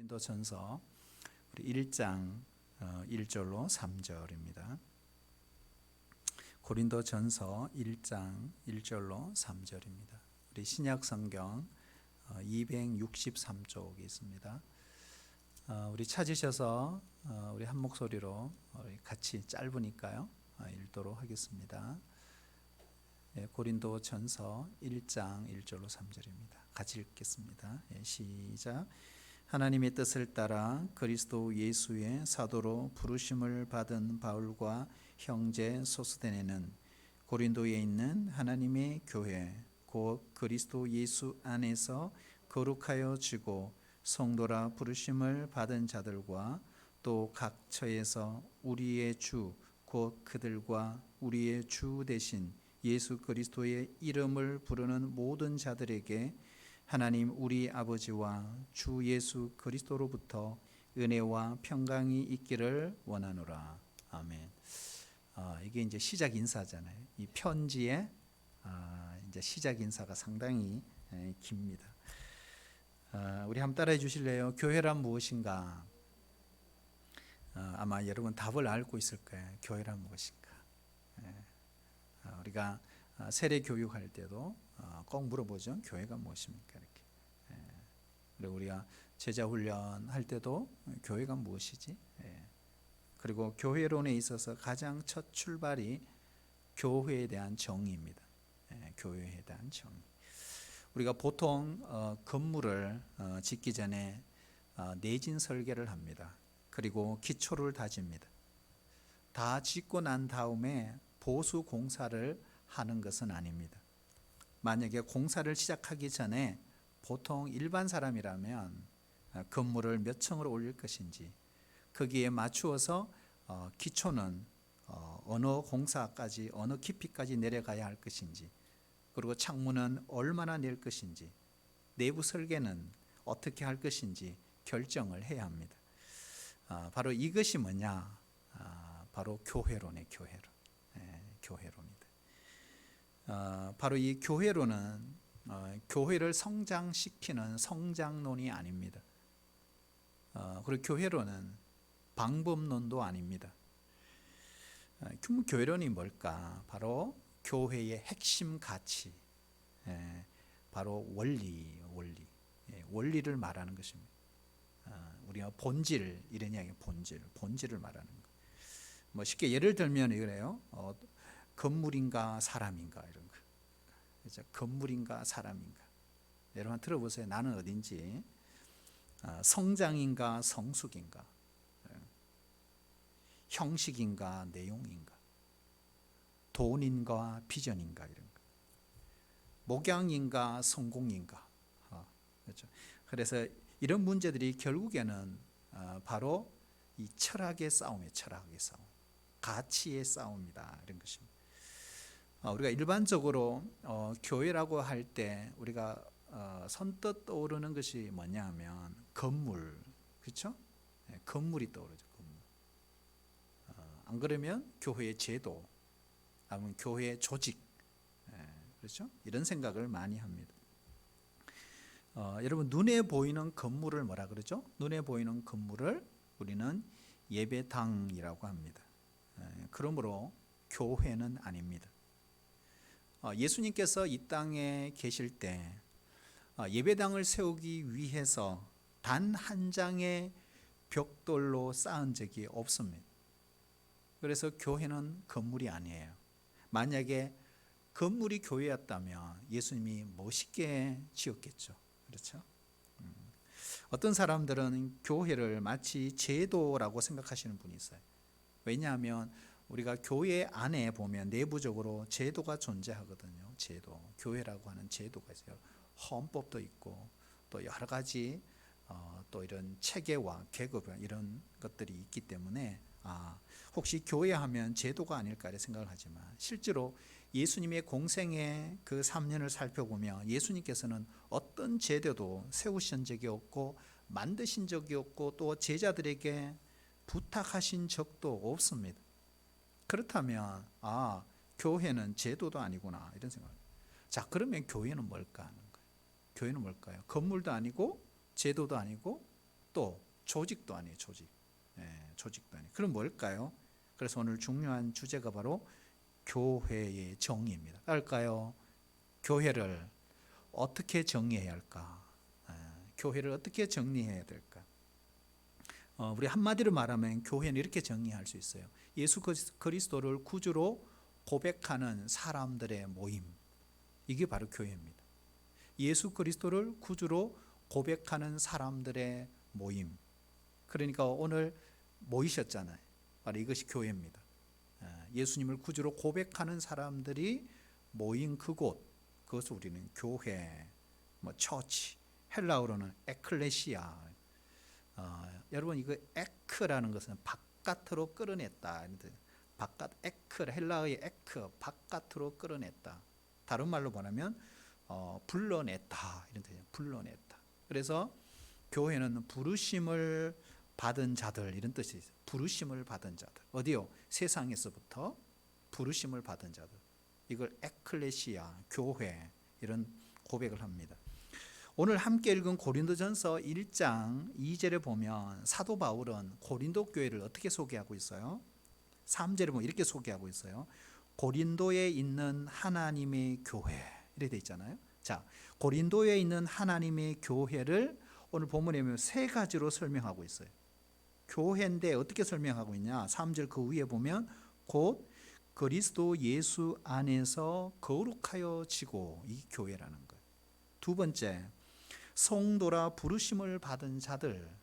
고린도전서 우리 1장 1절로 3절입니다. 고린도전서 1장 1절로 3절입니다. 우리 신약 성경 263쪽에 있습니다. 우리 찾으셔서 우리 한 목소리로 같이 짧으니까요 읽도록 하겠습니다. 고린도전서 1장 1절로 3절입니다. 같이 읽겠습니다. 시작. 하나님의 뜻을 따라 그리스도 예수의 사도로 부르심을 받은 바울과 형제 소스데네는 고린도에 있는 하나님의 교회 곧 그리스도 예수 안에서 거룩하여 지고 성도라 부르심을 받은 자들과 또 각 처에서 우리의 주 곧 그들과 우리의 주 대신 예수 그리스도의 이름을 부르는 모든 자들에게 하나님 우리 아버지와 주 예수 그리스도로부터 은혜와 평강이 있기를 원하노라. 아멘. 이게 이제 시작 인사잖아요. 이 편지의 이제 시작 인사가 상당히 깁니다. 우리 한번 따라해 주실래요? 교회란 무엇인가? 아마 여러분 답을 알고 있을 거예요. 교회란 무엇인가? 우리가 세례 교육할 때도 꼭 물어보죠. 교회가 무엇입니까? 이렇게. 그리고 우리가 제자 훈련 할 때도 교회가 무엇이지? 그리고 교회론에 있어서 가장 첫 출발이 교회에 대한 정의입니다. 교회에 대한 정의. 우리가 보통 건물을 짓기 전에 내진 설계를 합니다. 그리고 기초를 다집니다. 다 짓고 난 다음에 보수 공사를 하는 것은 아닙니다. 만약에 공사를 시작하기 전에 보통 일반 사람이라면 건물을 몇 층으로 올릴 것인지 거기에 맞추어서 기초는 어느 공사까지 어느 깊이까지 내려가야 할 것인지 그리고 창문은 얼마나 낼 것인지 내부 설계는 어떻게 할 것인지 결정을 해야 합니다. 바로 이것이 뭐냐? 바로 교회론의 교회론. 교회론이다. 바로 이 교회론은 교회를 성장시키는 성장론이 아닙니다. 그리고 교회론은 방법론도 아닙니다. 교회론이 뭘까? 바로 교회의 핵심 가치, 바로 원리를 말하는 것입니다. 우리가 본질 이런 이야기, 본질을 말하는 거. 뭐 쉽게 예를 들면 이래요. 건물인가 사람인가 이런 거. 그렇죠? 건물인가 사람인가. 여러분 들어보세요. 나는 어딘지. 성장인가 성숙인가. 형식인가 내용인가. 돈인가 비전인가 이런 거. 목양인가 성공인가. 그렇죠? 그래서 이런 문제들이 결국에는 바로 이 철학의 싸움이에요. 철학의 싸움. 가치의 싸움이다. 이런 것입니다. 우리가 일반적으로 교회라고 할 때 우리가 선뜻 떠오르는 것이 뭐냐 하면 건물, 그렇죠? 건물이 떠오르죠. 건물. 안 그러면 교회의 제도, 아니면 교회의 조직, 그렇죠? 이런 생각을 많이 합니다. 여러분 눈에 보이는 건물을 뭐라 그러죠? 눈에 보이는 건물을 우리는 예배당이라고 합니다. 그러므로 교회는 아닙니다. 예수님께서 이 땅에 계실 때 예배당을 세우기 위해서 단 한 장의 벽돌로 쌓은 적이 없습니다. 그래서 교회는 건물이 아니에요. 만약에 건물이 교회였다면 예수님이 멋있게 지었겠죠. 그렇죠? 어떤 사람들은 교회를 마치 제도라고 생각하시는 분이 있어요. 왜냐하면 우리가 교회 안에 보면 내부적으로 제도가 존재하거든요. 제도, 교회라고 하는 제도가 있어요. 헌법도 있고 또 여러 가지 또 이런 체계와 계급 이런 것들이 있기 때문에 혹시 교회하면 제도가 아닐까 이렇게 생각을 하지만 실제로 예수님의 공생의 그 3년을 살펴보면 예수님께서는 어떤 제도도 세우신 적이 없고 만드신 적이 없고 또 제자들에게 부탁하신 적도 없습니다. 그렇다면 교회는 제도도 아니구나 이런 생각을. 자, 그러면 교회는 뭘까 하는 거예요. 교회는 뭘까요? 건물도 아니고 제도도 아니고 또 조직도 아니에요. 조직. 조직도 아니에요. 그럼 뭘까요? 그래서 오늘 중요한 주제가 바로 교회의 정의입니다. 할까요? 교회를 어떻게 정의해야 할까? 교회를 어떻게 정리해야 될까? 우리 한마디로 말하면 교회는 이렇게 정의할 수 있어요. 예수 그리스도를 구주로 고백하는 사람들의 모임. 이게 바로 교회입니다. 예수 그리스도를 구주로 고백하는 사람들의 모임. 그러니까 오늘 모이셨잖아요. 바로 이것이 교회입니다. 예수님을 구주로 고백하는 사람들이 모인 그곳, 그것을 우리는 교회, 처치, 헬라어로는 에클레시아. 여러분 이거 에크라는 것은 바깥으로 끌어냈다. 바깥 에크, 헬라어의 에크, 바깥으로 끌어냈다. 다른 말로 말하면 불러냈다 이런 뜻이에요. 불러냈다. 그래서 교회는 부르심을 받은 자들 이런 뜻이 있어요. 부르심을 받은 자들. 어디요? 세상에서부터 부르심을 받은 자들. 이걸 에클레시아, 교회 이런 고백을 합니다. 오늘 함께 읽은 고린도전서 1장 2절에 보면 사도 바울은 고린도 교회를 어떻게 소개하고 있어요? 3절에 보면 이렇게 소개하고 있어요. 고린도에 있는 하나님의 교회 이렇게 돼 있잖아요. 자, 고린도에 있는 하나님의 교회를 오늘 본문에 보면 세 가지로 설명하고 있어요. 교회인데 어떻게 설명하고 있냐? 3절 그 위에 보면 곧 그리스도 예수 안에서 거룩하여 지고 이 교회라는 거예요. 두 번째, 성도라 부르심을 받은 자들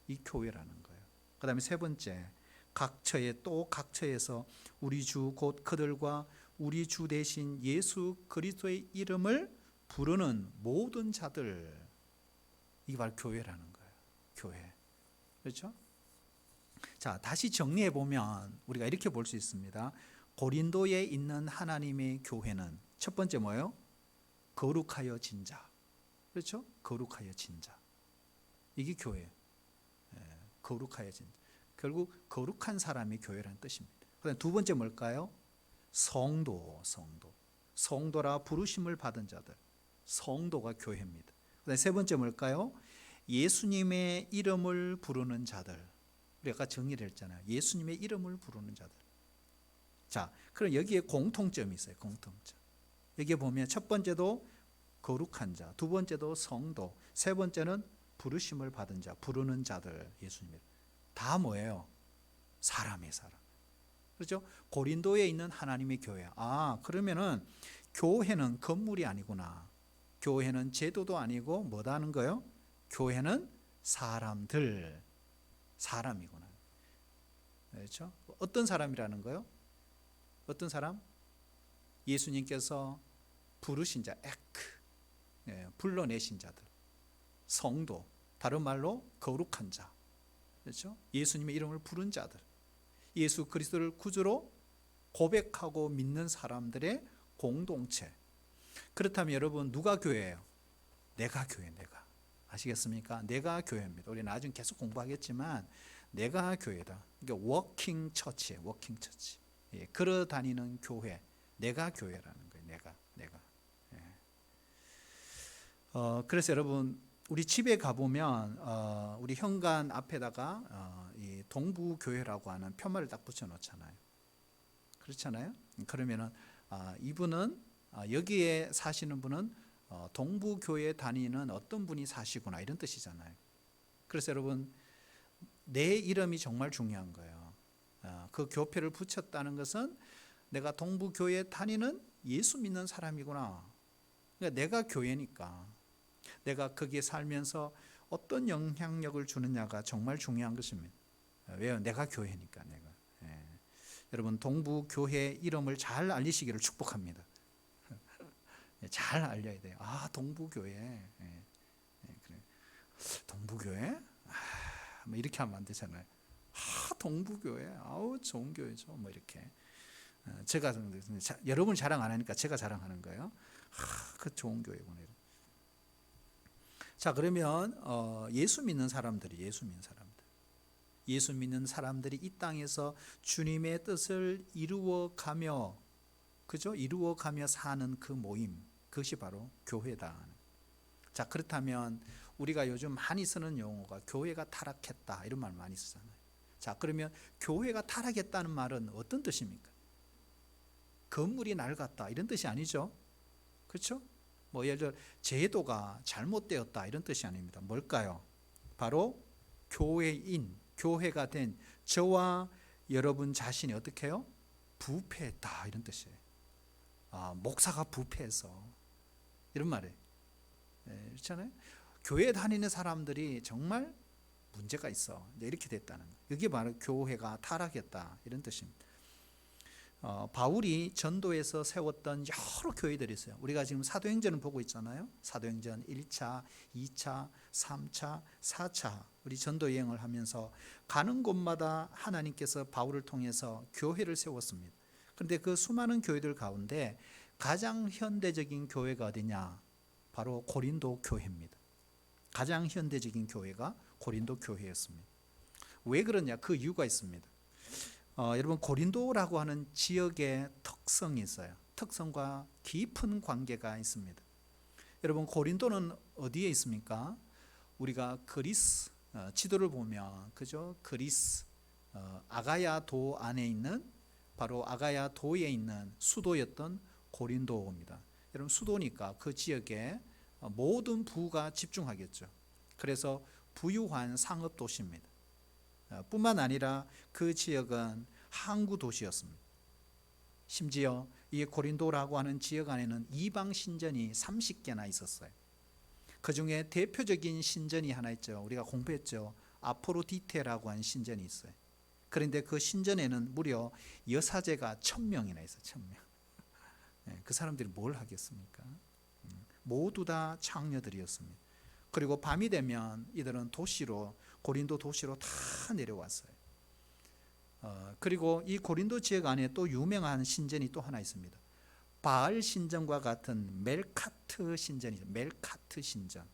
이 교회라는 거예요. 그 다음에 세 번째, 각 처에 또 각 처에서 우리 주 곧 그들과 우리 주 대신 예수 그리스도의 이름을 부르는 모든 자들 이게 바로 교회라는 거예요. 교회. 그렇죠? 자, 다시 정리해 보면 우리가 이렇게 볼 수 있습니다. 고린도에 있는 하나님의 교회는 첫 번째 뭐예요? 거룩하여 진 자. 그렇죠? 거룩하여 진 자. 이게 교회. 거룩하여 진 자. 결국 거룩한 사람이 교회라는 뜻입니다. 그다음 두 번째 뭘까요? 성도. 성도라 부르심을 받은 자들. 성도가 교회입니다. 그다음 세 번째 뭘까요? 예수님의 이름을 부르는 자들. 우리 아까 정리를 했잖아요. 예수님의 이름을 부르는 자들. 자, 그럼 여기에 공통점이 있어요. 공통점. 여기에 보면 첫 번째도 거룩한 자, 두 번째도 성도, 세 번째는 부르심을 받은 자, 부르는 자들 예수님을. 다 뭐예요? 사람의 사람. 그렇죠? 고린도에 있는 하나님의 교회. 아, 그러면은 교회는 건물이 아니구나. 교회는 제도도 아니고 뭐다 하는 거예요? 교회는 사람들. 사람이구나. 그렇죠? 어떤 사람이라는 거요? 어떤 사람? 예수님께서 부르신 자, 에크, 불러내신 자들, 성도, 다른 말로 거룩한 자, 그렇죠? 예수님의 이름을 부른 자들, 예수 그리스도를 구주로 고백하고 믿는 사람들의 공동체. 그렇다면 여러분 누가 교회예요? 내가 교회, 내가. 아시겠습니까? 내가 교회입니다. 우리 나중에 계속 공부하겠지만 내가 교회다. 그러니까 워킹 처치예요. 워킹 처치. 걸어 다니는 교회. 내가 교회라는 거예요. 내가. 그래서 여러분 우리 집에 가보면 우리 현관 앞에다가 이 동부교회라고 하는 편말을 딱 붙여놓잖아요. 그렇잖아요. 그러면은 이분은 여기에 사시는 분은 동부교회 다니는 어떤 분이 사시구나 이런 뜻이잖아요. 그래서 여러분 내 이름이 정말 중요한 거예요. 그 교표를 붙였다는 것은 내가 동부교회 다니는 예수 믿는 사람이구나. 그러니까 내가 교회니까 내가 거기에 살면서 어떤 영향력을 주느냐가 정말 중요한 것입니다. 왜요? 내가 교회니까 내가. 여러분 동부교회 이름을 잘 알리시기를 축복합니다. 잘 알려야 돼요. 아, 동부교회. 그래. 동부교회? 뭐 이렇게 하면 안 되잖아요. 동부교회. 아우 좋은 교회죠. 뭐 이렇게. 제가 여러분 자랑 안 하니까 제가 자랑하는 거예요. 그 좋은 교회구나. 자, 그러면 예수 믿는 사람들이 예수 믿는 사람들이 이 땅에서 주님의 뜻을 이루어가며, 그죠? 이루어가며 사는 그 모임, 그것이 바로 교회다. 자, 그렇다면 우리가 요즘 많이 쓰는 용어가 교회가 타락했다 이런 말 많이 쓰잖아요. 자, 그러면 교회가 타락했다는 말은 어떤 뜻입니까? 건물이 낡았다 이런 뜻이 아니죠. 그렇죠? 뭐 예를 들어 제도가 잘못되었다 이런 뜻이 아닙니다. 뭘까요? 바로 교회가 된 저와 여러분 자신이 어떻게 해요? 부패했다 이런 뜻이에요. 목사가 부패해서 이런 말이에요. 그렇잖아요. 교회 다니는 사람들이 정말 문제가 있어. 이렇게 됐다는 거예요. 이게 바로 교회가 타락했다 이런 뜻입니다. 바울이 전도에서 세웠던 여러 교회들이 있어요. 우리가 지금 사도행전을 보고 있잖아요. 사도행전 1차, 2차, 3차, 4차 우리 전도 여행을 하면서 가는 곳마다 하나님께서 바울을 통해서 교회를 세웠습니다. 그런데 그 수많은 교회들 가운데 가장 현대적인 교회가 어디냐? 바로 고린도 교회입니다. 가장 현대적인 교회가 고린도 교회였습니다. 왜 그러냐? 그 이유가 있습니다. 여러분 고린도라고 하는 지역의 특성이 있어요. 특성과 깊은 관계가 있습니다. 여러분 고린도는 어디에 있습니까? 우리가 그리스 지도를 보면 그죠? 그리스 아가야 도 안에 있는 바로 아가야 도에 있는 수도였던 고린도입니다. 여러분 수도니까 그 지역에 모든 부가 집중하겠죠. 그래서 부유한 상업 도시입니다. 뿐만 아니라 그 지역은 항구 도시였습니다. 심지어 이 고린도라고 하는 지역 안에는 이방 신전이 30개나 있었어요. 그 중에 대표적인 신전이 하나 있죠. 우리가 공부했죠. 아포로디테라고 하는 신전이 있어요. 그런데 그 신전에는 무려 여사제가 1000명이나 있어요. 1000명. 그 사람들이 뭘 하겠습니까? 모두 다 창녀들이었습니다. 그리고 밤이 되면 이들은 고린도 도시로 다 내려왔어요. 그리고 이 고린도 지역 안에 또 유명한 신전이 또 하나 있습니다. 바알 신전과 같은 멜카트 신전이죠. 멜카트 신전.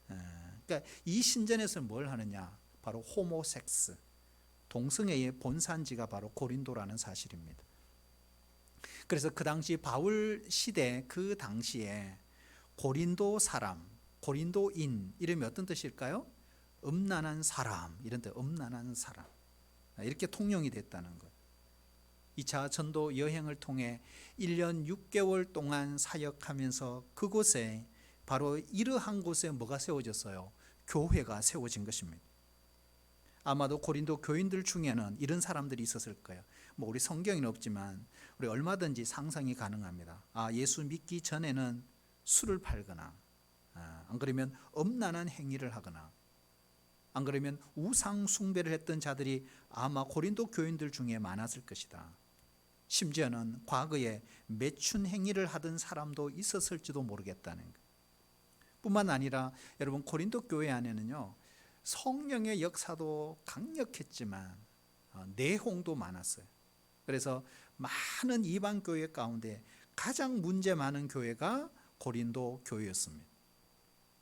그러니까 이 신전에서 뭘 하느냐? 바로 호모섹스, 동성애의 본산지가 바로 고린도라는 사실입니다. 그래서 그 당시 바울 시대 그 당시에 고린도 사람, 고린도인 이름이 어떤 뜻일까요? 음란한 사람 이런 뜻. 음란한 사람 이렇게 통용이 됐다는 것. 2차 전도 여행을 통해 1년 6개월 동안 사역하면서 그곳에 바로 이러한 곳에 뭐가 세워졌어요? 교회가 세워진 것입니다. 아마도 고린도 교인들 중에는 이런 사람들이 있었을 거예요. 뭐 우리 성경에는 없지만 우리 얼마든지 상상이 가능합니다. 예수 믿기 전에는 술을 팔거나 안 그러면 음란한 행위를 하거나 안 그러면 우상 숭배를 했던 자들이 아마 고린도 교인들 중에 많았을 것이다. 심지어는 과거에 매춘 행위를 하던 사람도 있었을지도 모르겠다는 것. 뿐만 아니라 여러분 고린도 교회 안에는요 성령의 역사도 강력했지만 내홍도 많았어요. 그래서 많은 이방 교회 가운데 가장 문제 많은 교회가 고린도 교회였습니다.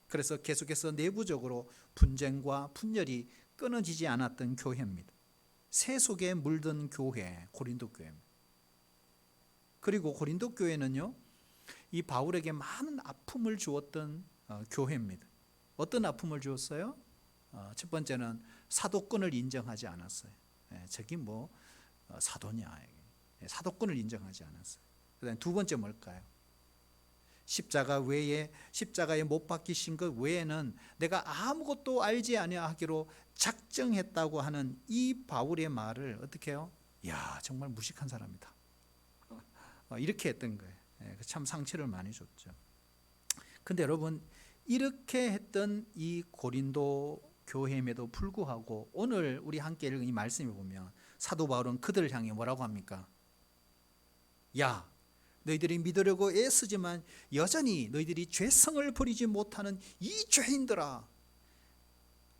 그래서 계속해서 내부적으로 분쟁과 분열이 끊어지지 않았던 교회입니다. 새 속에 물든 교회, 고린도 교회입니다. 그리고 고린도 교회는요, 이 바울에게 많은 아픔을 주었던 교회입니다. 어떤 아픔을 주었어요? 첫 번째는 사도권을 인정하지 않았어요. 저기 뭐 사도냐, 사도권을 인정하지 않았어요. 그다음에 두 번째 뭘까요? 십자가에 못 박히신 것 외에는 내가 아무것도 알지 아니하기로 작정했다고 하는 이 바울의 말을 어떻게 해요? 야, 정말 무식한 사람이다. 이렇게 했던 거예요. 참 상처를 많이 줬죠. 근데 여러분 이렇게 했던 이 고린도 교회임에도 불구하고 오늘 우리 함께 읽은 이 말씀을 보면 사도 바울은 그들을 향해 뭐라고 합니까? 야, 너희들이 믿으려고 애쓰지만 여전히 너희들이 죄성을 버리지 못하는 이 죄인들아,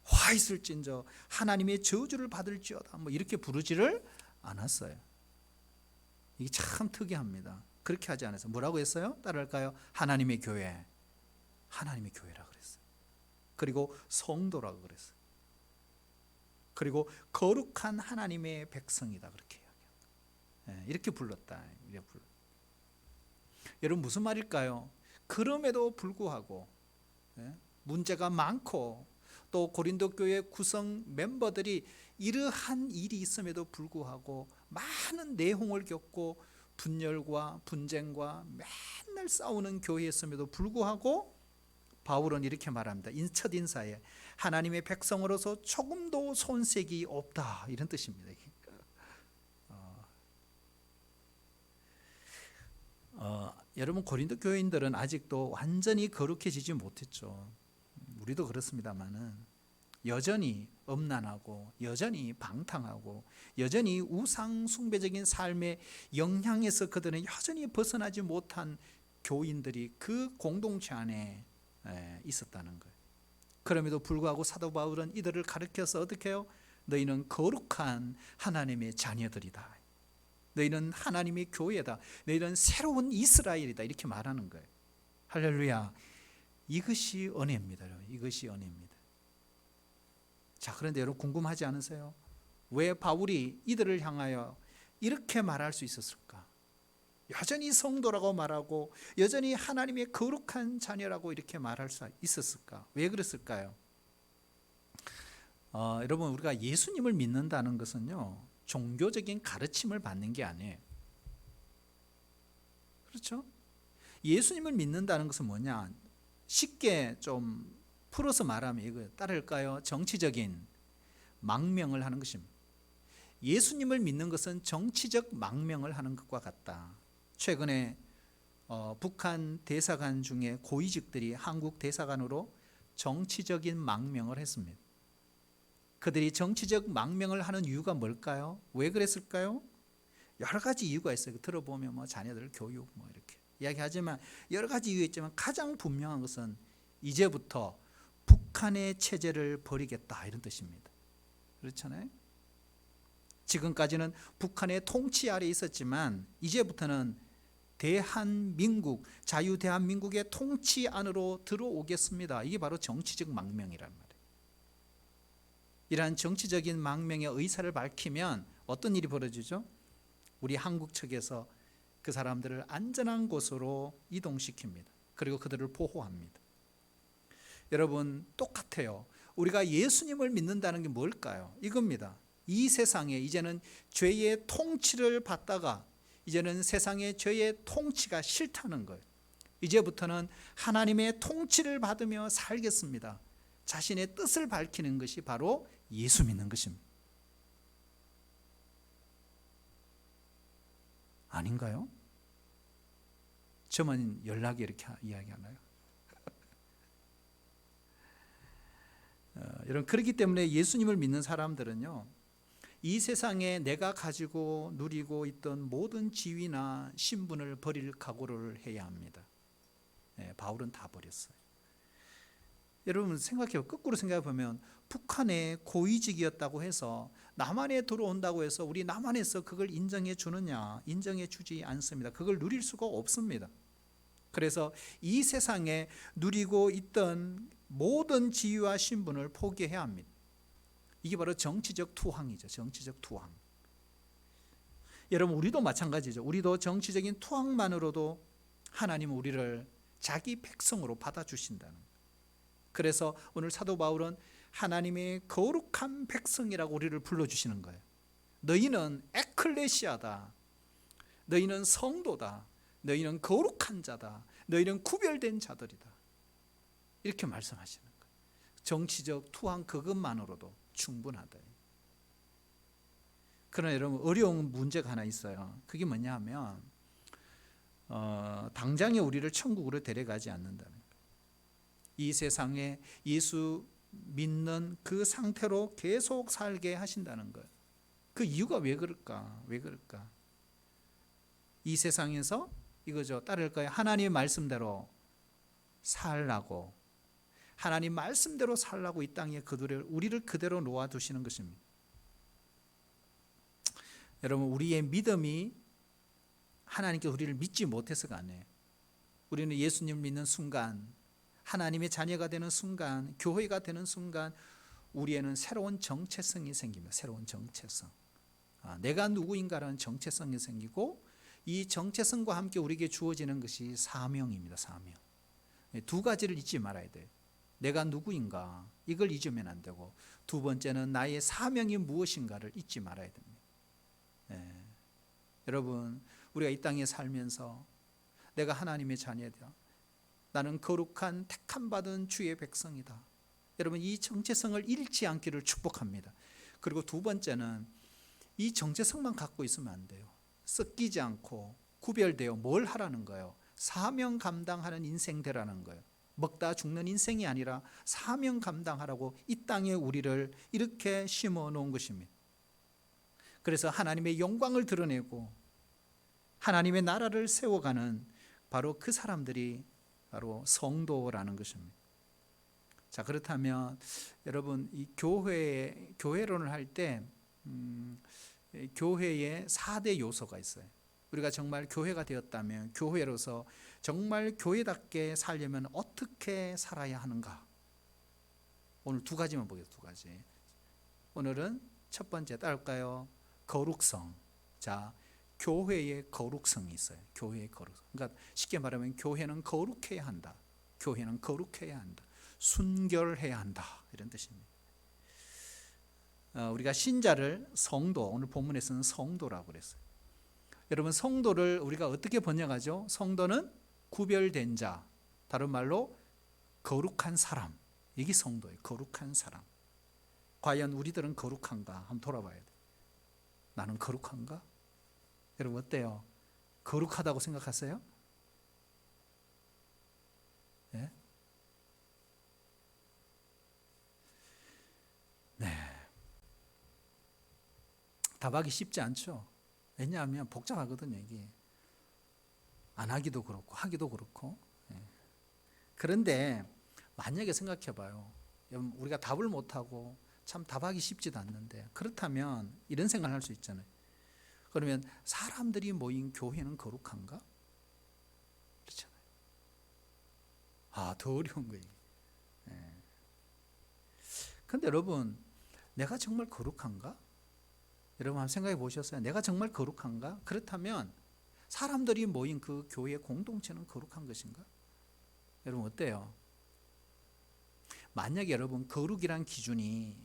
화 있을진저 하나님의 저주를 받을지어다. 뭐 이렇게 부르지를 않았어요. 이게 참 특이합니다. 그렇게 하지 않아서 뭐라고 했어요? 따라할까요? 하나님의 교회, 하나님의 교회라 그랬어요. 그리고 성도라고 그랬어요. 그리고 거룩한 하나님의 백성이다 그렇게 이야기합니다. 이렇게 불렀다. 이렇게 불렀다. 여러분 무슨 말일까요? 그럼에도 불구하고 문제가 많고 또 고린도 교회 구성 멤버들이 이러한 일이 있음에도 불구하고 많은 내홍을 겪고 분열과 분쟁과 맨날 싸우는 교회였음에도 불구하고 바울은 이렇게 말합니다. 첫 인사에 하나님의 백성으로서 조금도 손색이 없다, 이런 뜻입니다. 여러분, 고린도 교인들은 아직도 완전히 거룩해지지 못했죠. 우리도 그렇습니다만은 여전히 엄난하고 여전히 방탕하고 여전히 우상 숭배적인 삶의 영향에서 그들은 여전히 벗어나지 못한 교인들이 그 공동체 안에 있었다는 거예요. 그럼에도 불구하고 사도 바울은 이들을 가르쳐서 어떻게 해요? 너희는 거룩한 하나님의 자녀들이다. 너희는 하나님의 교회다. 너희는 새로운 이스라엘이다. 이렇게 말하는 거예요. 할렐루야. 이것이 은혜입니다. 이것이 은혜입니다. 자, 그런데 여러분 궁금하지 않으세요? 왜 바울이 이들을 향하여 이렇게 말할 수 있었을까? 여전히 성도라고 말하고 여전히 하나님의 거룩한 자녀라고 이렇게 말할 수 있었을까? 왜 그랬을까요? 여러분, 우리가 예수님을 믿는다는 것은요, 종교적인 가르침을 받는 게 아니에요. 그렇죠? 예수님을 믿는다는 것은 뭐냐? 쉽게 좀 풀어서 말하면 이거 따를까요? 정치적인 망명을 하는 것입니다. 예수님을 믿는 것은 정치적 망명을 하는 것과 같다. 최근에 북한 대사관 중에 고위직들이 한국 대사관으로 정치적인 망명을 했습니다. 그들이 정치적 망명을 하는 이유가 뭘까요? 왜 그랬을까요? 여러 가지 이유가 있어요. 들어보면 뭐 자녀들 교육 뭐 이렇게 이야기하지만 여러 가지 이유가 있지만 가장 분명한 것은 이제부터 북한의 체제를 버리겠다, 이런 뜻입니다. 그렇잖아요? 지금까지는 북한의 통치 아래 있었지만 이제부터는 대한민국, 자유대한민국의 통치 안으로 들어오겠습니다. 이게 바로 정치적 망명이란 말이에요. 이러한 정치적인 망명의 의사를 밝히면 어떤 일이 벌어지죠? 우리 한국 측에서 그 사람들을 안전한 곳으로 이동시킵니다. 그리고 그들을 보호합니다. 여러분, 똑같아요. 우리가 예수님을 믿는다는 게 뭘까요? 이겁니다. 이 세상에 이제는 죄의 통치를 받다가 이제는 세상의 죄의 통치가 싫다는 거예요. 이제부터는 하나님의 통치를 받으며 살겠습니다. 자신의 뜻을 밝히는 것이 바로 예수 믿는 것입니다. 아닌가요? 저만 연락이 이렇게 이야기하나요? 여러분, 그렇기 때문에 예수님을 믿는 사람들은요, 이 세상에 내가 가지고 누리고 있던 모든 지위나 신분을 버릴 각오를 해야 합니다. 바울은 다 버렸어요. 여러분 생각해요. 거꾸로 생각해 보면 북한의 고위직이었다고 해서 남한에 들어온다고 해서 우리 남한에서 그걸 인정해 주느냐? 인정해 주지 않습니다. 그걸 누릴 수가 없습니다. 그래서 이 세상에 누리고 있던 모든 지위와 신분을 포기해야 합니다. 이게 바로 정치적 투항이죠. 정치적 투항. 여러분, 우리도 마찬가지죠. 우리도 정치적인 투항만으로도 하나님은 우리를 자기 백성으로 받아주신다는 거예요. 그래서 오늘 사도 바울은 하나님의 거룩한 백성이라고 우리를 불러주시는 거예요. 너희는 에클레시아다. 너희는 성도다. 너희는 거룩한 자다. 너희는 구별된 자들이다. 이렇게 말씀하시는 거예요. 정치적 투항 그것만으로도 충분하다. 그러나 여러분, 어려운 문제가 하나 있어요. 그게 뭐냐 하면 당장에 우리를 천국으로 데려가지 않는다는 거예요. 이 세상에 예수 믿는 그 상태로 계속 살게 하신다는 거예요. 그 이유가 왜 그럴까? 왜 그럴까? 이 세상에서 이거죠. 따를까요? 하나님의 말씀대로 살라고, 하나님 말씀대로 살라고 이 땅에 우리를 그대로 놓아두시는 것입니다. 여러분, 우리의 믿음이 하나님께 우리를 믿지 못해서가 아니에요. 우리는 예수님을 믿는 순간, 하나님의 자녀가 되는 순간, 교회가 되는 순간 우리에는 새로운 정체성이 생깁니다. 새로운 정체성. 내가 누구인가라는 정체성이 생기고 이 정체성과 함께 우리에게 주어지는 것이 사명입니다. 사명. 두 가지를 잊지 말아야 돼요. 내가 누구인가 이걸 잊으면 안 되고, 두 번째는 나의 사명이 무엇인가를 잊지 말아야 됩니다. 여러분, 우리가 이 땅에 살면서 내가 하나님의 자녀다, 나는 거룩한 택함 받은 주의 백성이다, 여러분 이 정체성을 잃지 않기를 축복합니다. 그리고 두 번째는 이 정체성만 갖고 있으면 안 돼요. 섞이지 않고 구별되어 뭘 하라는 거예요? 사명 감당하는 인생 되라는 거예요. 먹다 죽는 인생이 아니라 사명 감당하라고 이 땅에 우리를 이렇게 심어 놓은 것입니다. 그래서 하나님의 영광을 드러내고 하나님의 나라를 세워가는 바로 그 사람들이 바로 성도라는 것입니다. 자, 그렇다면 여러분, 이 교회론을 할 때 교회에 4대 요소가 있어요. 우리가 정말 교회가 되었다면, 교회로서 정말 교회답게 살려면 어떻게 살아야 하는가? 오늘 두 가지만 보겠습니다. 두 가지. 오늘은 첫 번째 따를까요? 거룩성. 자, 교회의 거룩성이 있어요. 교회의 거룩성. 그러니까 쉽게 말하면 교회는 거룩해야 한다. 교회는 거룩해야 한다. 순결해야 한다. 이런 뜻입니다. 우리가 신자를 성도, 오늘 본문에서는 성도라고 그랬어요. 여러분, 성도를 우리가 어떻게 번역하죠? 성도는 구별된 자, 다른 말로 거룩한 사람. 이게 성도예요. 거룩한 사람. 과연 우리들은 거룩한가? 한번 돌아봐야 돼. 나는 거룩한가? 여러분 어때요? 거룩하다고 생각하세요? 네? 네. 답하기 쉽지 않죠. 왜냐하면 복잡하거든요. 이게 안 하기도 그렇고 하기도 그렇고. 그런데 만약에 생각해 봐요. 우리가 답을 못하고 참 답하기 쉽지도 않는데, 그렇다면 이런 생각을 할 수 있잖아요. 그러면 사람들이 모인 교회는 거룩한가? 그렇잖아요. 더 어려운 거예요. 그런데 여러분, 내가 정말 거룩한가? 여러분 한번 생각해 보셨어요? 내가 정말 거룩한가? 그렇다면 사람들이 모인 그 교회 공동체는 거룩한 것인가? 여러분 어때요? 만약에 여러분 거룩이란 기준이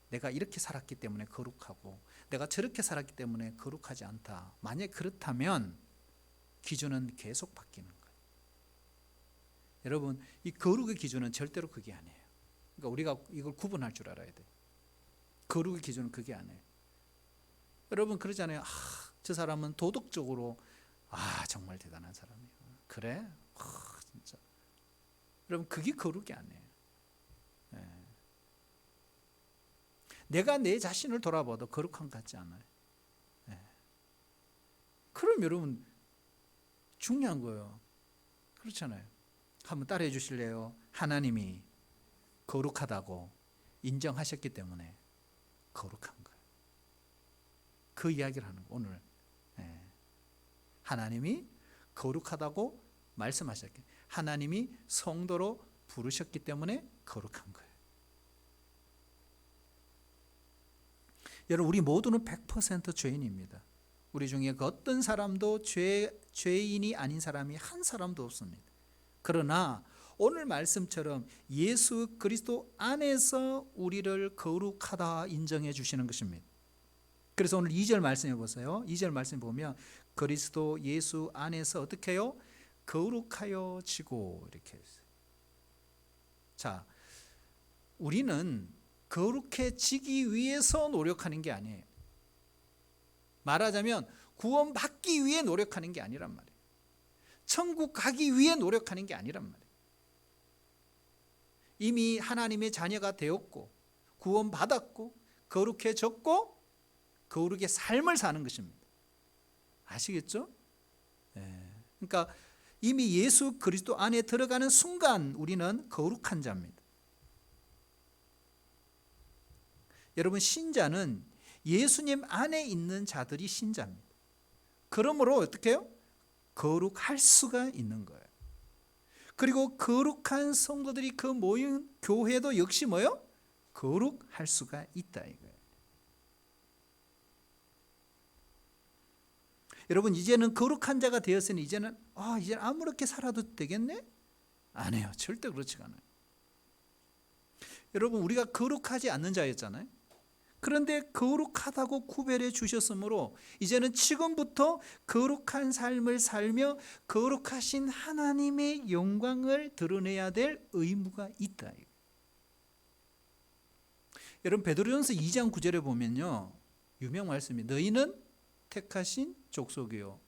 내가 이렇게 살았기 때문에 거룩하고 내가 저렇게 살았기 때문에 거룩하지 않다, 만약 그렇다면 기준은 계속 바뀌는 거예요. 여러분, 이 거룩의 기준은 절대로 그게 아니에요. 그러니까 우리가 이걸 구분할 줄 알아야 돼요. 거룩의 기준은 그게 아니에요. 여러분 그러잖아요. 저 사람은 도덕적으로 정말 대단한 사람이에요. 그래? 진짜. 여러분 그게 거룩이 아니에요. 내가 내 자신을 돌아봐도 거룩한 것 같지 않아요. 그럼 여러분 중요한 거예요. 그렇잖아요. 한번 따라해 주실래요? 하나님이 거룩하다고 인정하셨기 때문에 거룩한 거예요. 그 이야기를 하는 거예요. 오늘 하나님이 거룩하다고 말씀하셨기, 하나님이 성도로 부르셨기 때문에 거룩한 거예요. 여러분 우리 모두는 100% 죄인입니다. 우리 중에 그 어떤 사람도 죄인이 아닌 사람이 한 사람도 없습니다. 그러나 오늘 말씀처럼 예수 그리스도 안에서 우리를 거룩하다 인정해 주시는 것입니다. 그래서 오늘 2절 말씀해 보세요. 2절 말씀 보면 그리스도 예수 안에서 어떻게 해요? 거룩하여 지고, 이렇게 했어요. 자, 우리는 거룩해지기 위해서 노력하는 게 아니에요. 말하자면 구원받기 위해 노력하는 게 아니란 말이에요. 천국 가기 위해 노력하는 게 아니란 말이에요. 이미 하나님의 자녀가 되었고 구원받았고 거룩해졌고 거룩의 삶을 사는 것입니다. 아시겠죠? 그러니까 이미 예수 그리스도 안에 들어가는 순간 우리는 거룩한 자입니다. 여러분 신자는 예수님 안에 있는 자들이 신자입니다. 그러므로 어떻게 해요? 거룩할 수가 있는 거예요. 그리고 거룩한 성도들이 그 모인 교회도 역시 뭐요? 거룩할 수가 있다 이거예요. 여러분 이제는 거룩한 자가 되었으니 이제는 아무렇게 살아도 되겠네? 안 해요. 절대 그렇지가 않아요. 여러분 우리가 거룩하지 않는 자였잖아요. 그런데 거룩하다고 구별해 주셨으므로 이제는 지금부터 거룩한 삶을 살며 거룩하신 하나님의 영광을 드러내야 될 의무가 있다. 여러분 베드로전서 2장 9절에 보면요, 유명 말씀이 너희는 택하신 족속이요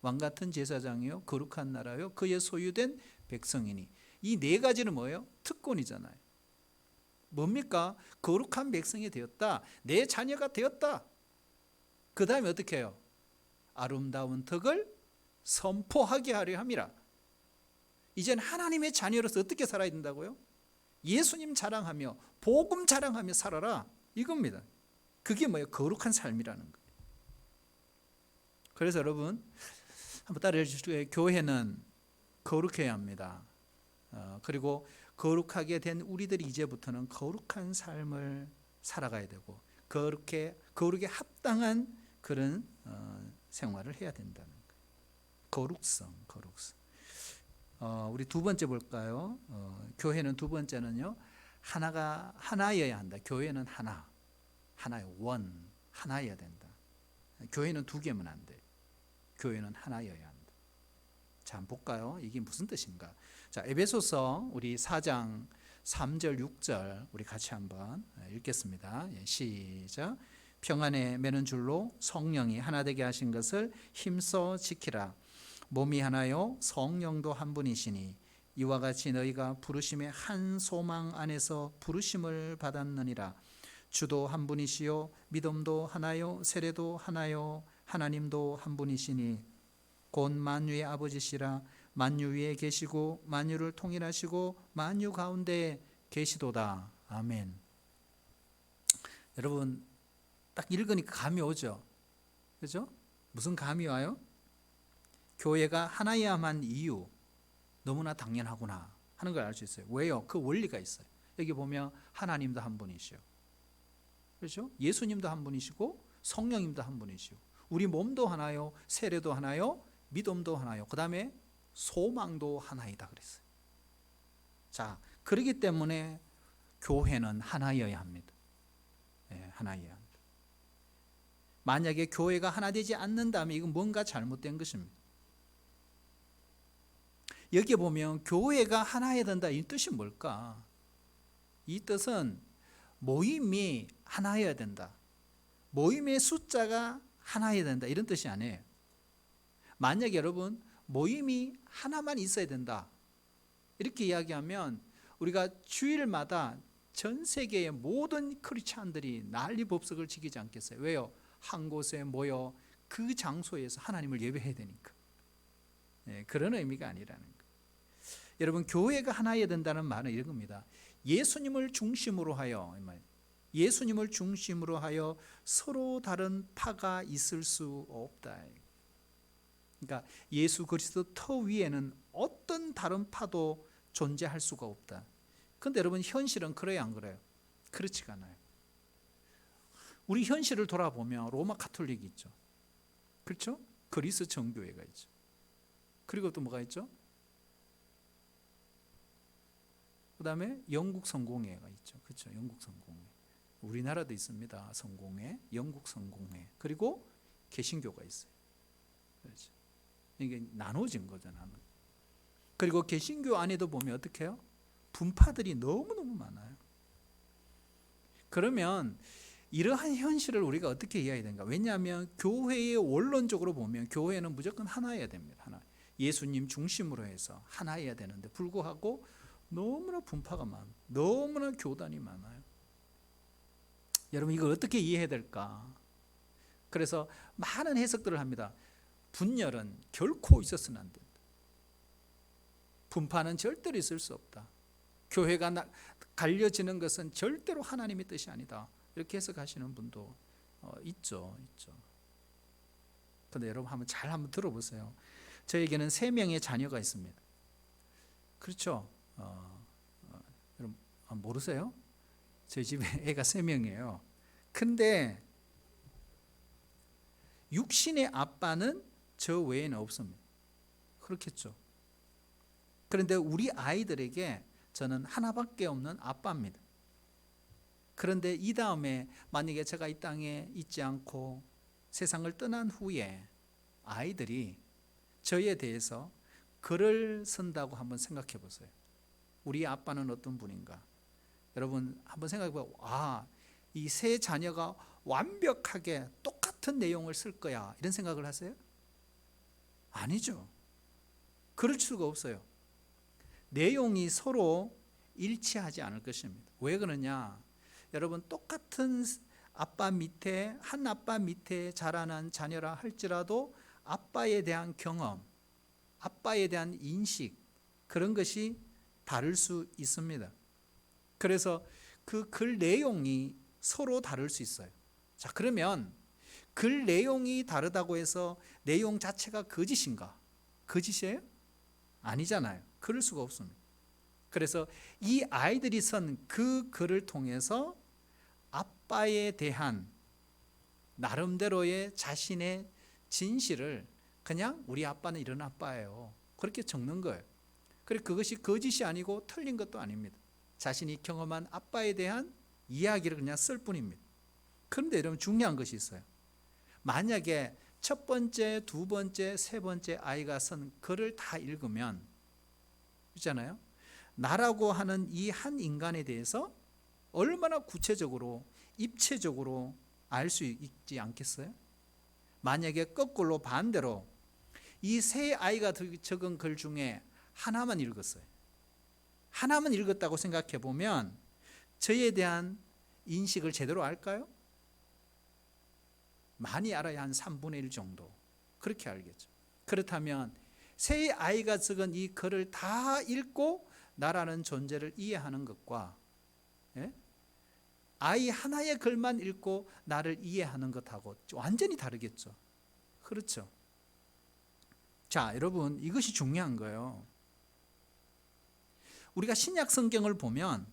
왕같은 제사장이요 거룩한 나라요 그의 소유된 백성이니. 이 네 가지는 뭐예요? 특권이잖아요. 뭡니까? 거룩한 백성이 되었다. 내 자녀가 되었다. 그 다음에 어떻게 해요? 아름다운 덕을 선포하게 하려 함이라. 이제는 하나님의 자녀로서 어떻게 살아야 된다고요? 예수님 자랑하며 복음 자랑하며 살아라, 이겁니다. 그게 뭐예요? 거룩한 삶이라는 거예요. 그래서 여러분 한번 따라해 주시고요. 교회는 거룩해야 합니다. 그리고 거룩하게 된 우리들이 이제부터는 거룩한 삶을 살아가야 되고 거룩에 합당한 그런 생활을 해야 된다는 거예요. 거룩성. 우리 두 번째 볼까요? 교회는 두 번째는요, 하나여야 한다. 교회는 하나의 원, 하나여야 된다. 교회는 두 개면 안 돼. 교회는 하나여야 한다. 자, 한번 볼까요? 이게 무슨 뜻인가? 자, 에베소서 우리 4장 3절 6절 우리 같이 한번 읽겠습니다. 시작. 평안에 매는 줄로 성령이 하나 되게 하신 것을 힘써 지키라. 몸이 하나요 성령도 한 분이시니 이와 같이 너희가 부르심의 한 소망 안에서 부르심을 받았느니라. 주도 한 분이시요 믿음도 하나요 세례도 하나요 하나님도 한 분이시니 곧 만유의 아버지시라. 만유 위에 계시고 만유를 통일하시고 만유 가운데 계시도다. 아멘. 여러분 딱 읽으니까 감이 오죠. 그죠? 무슨 감이 와요? 교회가 하나여야만 이유, 너무나 당연하구나 하는 걸 알 수 있어요. 왜요? 그 원리가 있어요. 여기 보면 하나님도 한 분이시요, 그렇죠? 예수님도 한 분이시고 성령님도 한 분이시요, 우리 몸도 하나요 세례도 하나요 믿음도 하나요 그 다음에 소망도 하나이다 그랬어요. 자, 그렇기 때문에 교회는 하나여야 합니다. 네, 하나여야 합니다. 만약에 교회가 하나 되지 않는다면 이건 뭔가 잘못된 것입니다. 여기 보면 교회가 하나여야 된다, 이 뜻이 뭘까? 이 뜻은 모임이 하나여야 된다, 모임의 숫자가 하나여야 된다, 이런 뜻이 아니에요. 만약에 여러분 모임이 하나만 있어야 된다 이렇게 이야기하면 우리가 주일마다 전 세계의 모든 크리스찬들이 난리법석을 지키지 않겠어요? 왜요? 한 곳에 모여 그 장소에서 하나님을 예배해야 되니까. 네, 그런 의미가 아니라는 거예요. 여러분 교회가 하나여야 된다는 말은 이런 겁니다. 예수님을 중심으로 하여 서로 다른 파가 있을 수 없다. 그러니까 예수 그리스도 터 위에는 어떤 다른 파도 존재할 수가 없다. 그런데 여러분 현실은 그래요 안 그래요? 그렇지가 않아요. 우리 현실을 돌아보면 로마 가톨릭이 있죠, 그렇죠? 그리스 정교회가 있죠. 그리고 또 뭐가 있죠? 그 다음에 영국 성공회가 있죠, 그렇죠? 영국 성공회. 우리나라도 있습니다, 성공회, 영국 성공회. 그리고 개신교가 있어요. 그렇죠? 이게 나눠진 거죠, 나눠. 그리고 개신교 안에도 보면 어떻게 해요? 분파들이 너무너무 많아요. 그러면 이러한 현실을 우리가 어떻게 이해해야 되는가? 왜냐하면 교회의 원론적으로 보면 교회는 무조건 하나여야 됩니다. 하나. 예수님 중심으로 해서 하나여야 되는데 불구하고 너무나 분파가 많아요. 너무나 교단이 많아요. 여러분 이걸 어떻게 이해해야 될까? 그래서 많은 해석들을 합니다. 분열은 결코 있어서는 안 된다. 분파는 절대로 있을 수 없다. 교회가 갈려지는 것은 절대로 하나님의 뜻이 아니다. 이렇게 해석하시는 분도 있죠. 그런데 여러분 한번 들어보세요. 저에게는 3명의 자녀가 있습니다. 그렇죠? 여러분 모르세요? 저희 집에 애가 3명이에요. 근데 육신의 아빠는 저 외에는 없습니다. 그렇겠죠? 그런데 우리 아이들에게 저는 하나밖에 없는 아빠입니다. 그런데 이 다음에 만약에 제가 이 땅에 있지 않고 세상을 떠난 후에 아이들이 저에 대해서 글을 쓴다고 한번 생각해 보세요. 우리 아빠는 어떤 분인가? 여러분 한번 생각해 보면 이 세 자녀가 완벽하게 똑같은 내용을 쓸 거야 이런 생각을 하세요? 아니죠. 그럴 수가 없어요. 내용이 서로 일치하지 않을 것입니다. 왜 그러냐? 여러분 똑같은 한 아빠 밑에 자라난 자녀라 할지라도 아빠에 대한 경험, 아빠에 대한 인식 그런 것이 다를 수 있습니다. 그래서 그 글 내용이 서로 다를 수 있어요. 자, 그러면 글 내용이 다르다고 해서 내용 자체가 거짓인가? 거짓이에요? 아니잖아요. 그럴 수가 없습니다. 그래서 이 아이들이 쓴 그 글을 통해서 아빠에 대한 나름대로의 자신의 진실을 그냥 우리 아빠는 이런 아빠예요. 그렇게 적는 거예요. 그리고 그것이 거짓이 아니고 틀린 것도 아닙니다. 자신이 경험한 아빠에 대한 이야기를 그냥 쓸 뿐입니다. 그런데 여러분 중요한 것이 있어요. 만약에 첫 번째, 두 번째, 세 번째 아이가 쓴 글을 다 읽으면 있잖아요. 나라고 하는 이 한 인간에 대해서 얼마나 구체적으로 입체적으로 알 수 있지 않겠어요? 만약에 거꾸로 반대로 이 세 아이가 적은 글 중에 하나만 읽었어요. 하나만 읽었다고 생각해 보면 저에 대한 인식을 제대로 알까요? 많이 알아야 한 3분의 1 정도 그렇게 알겠죠. 그렇다면 세 아이가 적은 이 글을 다 읽고 나라는 존재를 이해하는 것과 아이 하나의 글만 읽고 나를 이해하는 것하고 완전히 다르겠죠. 그렇죠. 자, 여러분 이것이 중요한 거예요. 우리가 신약 성경을 보면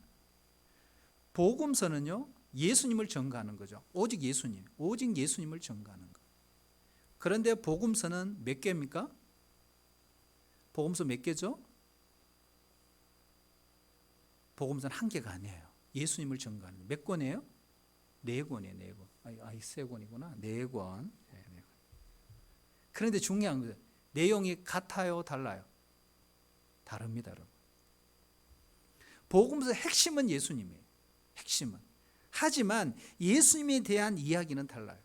복음서는요 예수님을 전가하는 거죠. 오직 예수님을 전가하는 거. 그런데 복음서는 몇 개입니까? 복음서 몇 개죠? 복음서는 한 개가 아니에요. 예수님을 전가하는 거. 몇 권이에요? 4권이에요. 4권. 세 권이구나. 4권. 그런데 중요한 거예요. 내용이 같아요, 달라요? 다릅니다, 여러분. 복음서 핵심은 예수님이에요. 핵심은. 하지만 예수님에 대한 이야기는 달라요.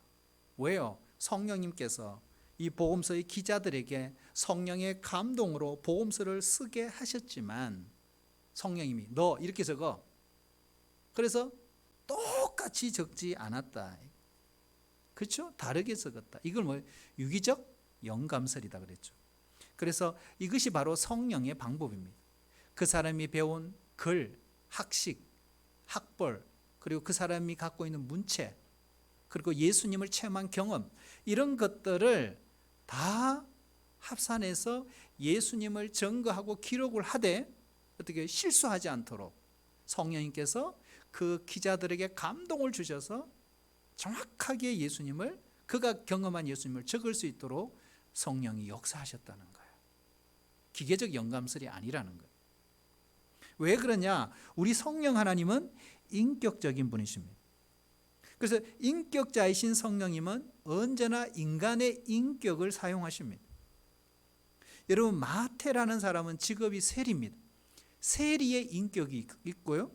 왜요? 성령님께서 이 복음서의 기자들에게 성령의 감동으로 복음서를 쓰게 하셨지만 성령님이 너 이렇게 적어. 그래서 똑같이 적지 않았다. 그렇죠? 다르게 적었다. 이걸 유기적 영감설이다 그랬죠. 그래서 이것이 바로 성령의 방법입니다. 그 사람이 배운 글, 학식, 학벌, 그리고 그 사람이 갖고 있는 문체, 그리고 예수님을 체험한 경험, 이런 것들을 다 합산해서 예수님을 증거하고 기록을 하되 어떻게 실수하지 않도록 성령님께서 그 기자들에게 감동을 주셔서 정확하게 그가 경험한 예수님을 적을 수 있도록 성령이 역사하셨다는 거예요. 기계적 영감설이 아니라는 거예요. 왜 그러냐? 우리 성령 하나님은 인격적인 분이십니다. 그래서 인격자이신 성령님은 언제나 인간의 인격을 사용하십니다. 여러분 마태라는 사람은 직업이 세리입니다. 세리의 인격이 있고요.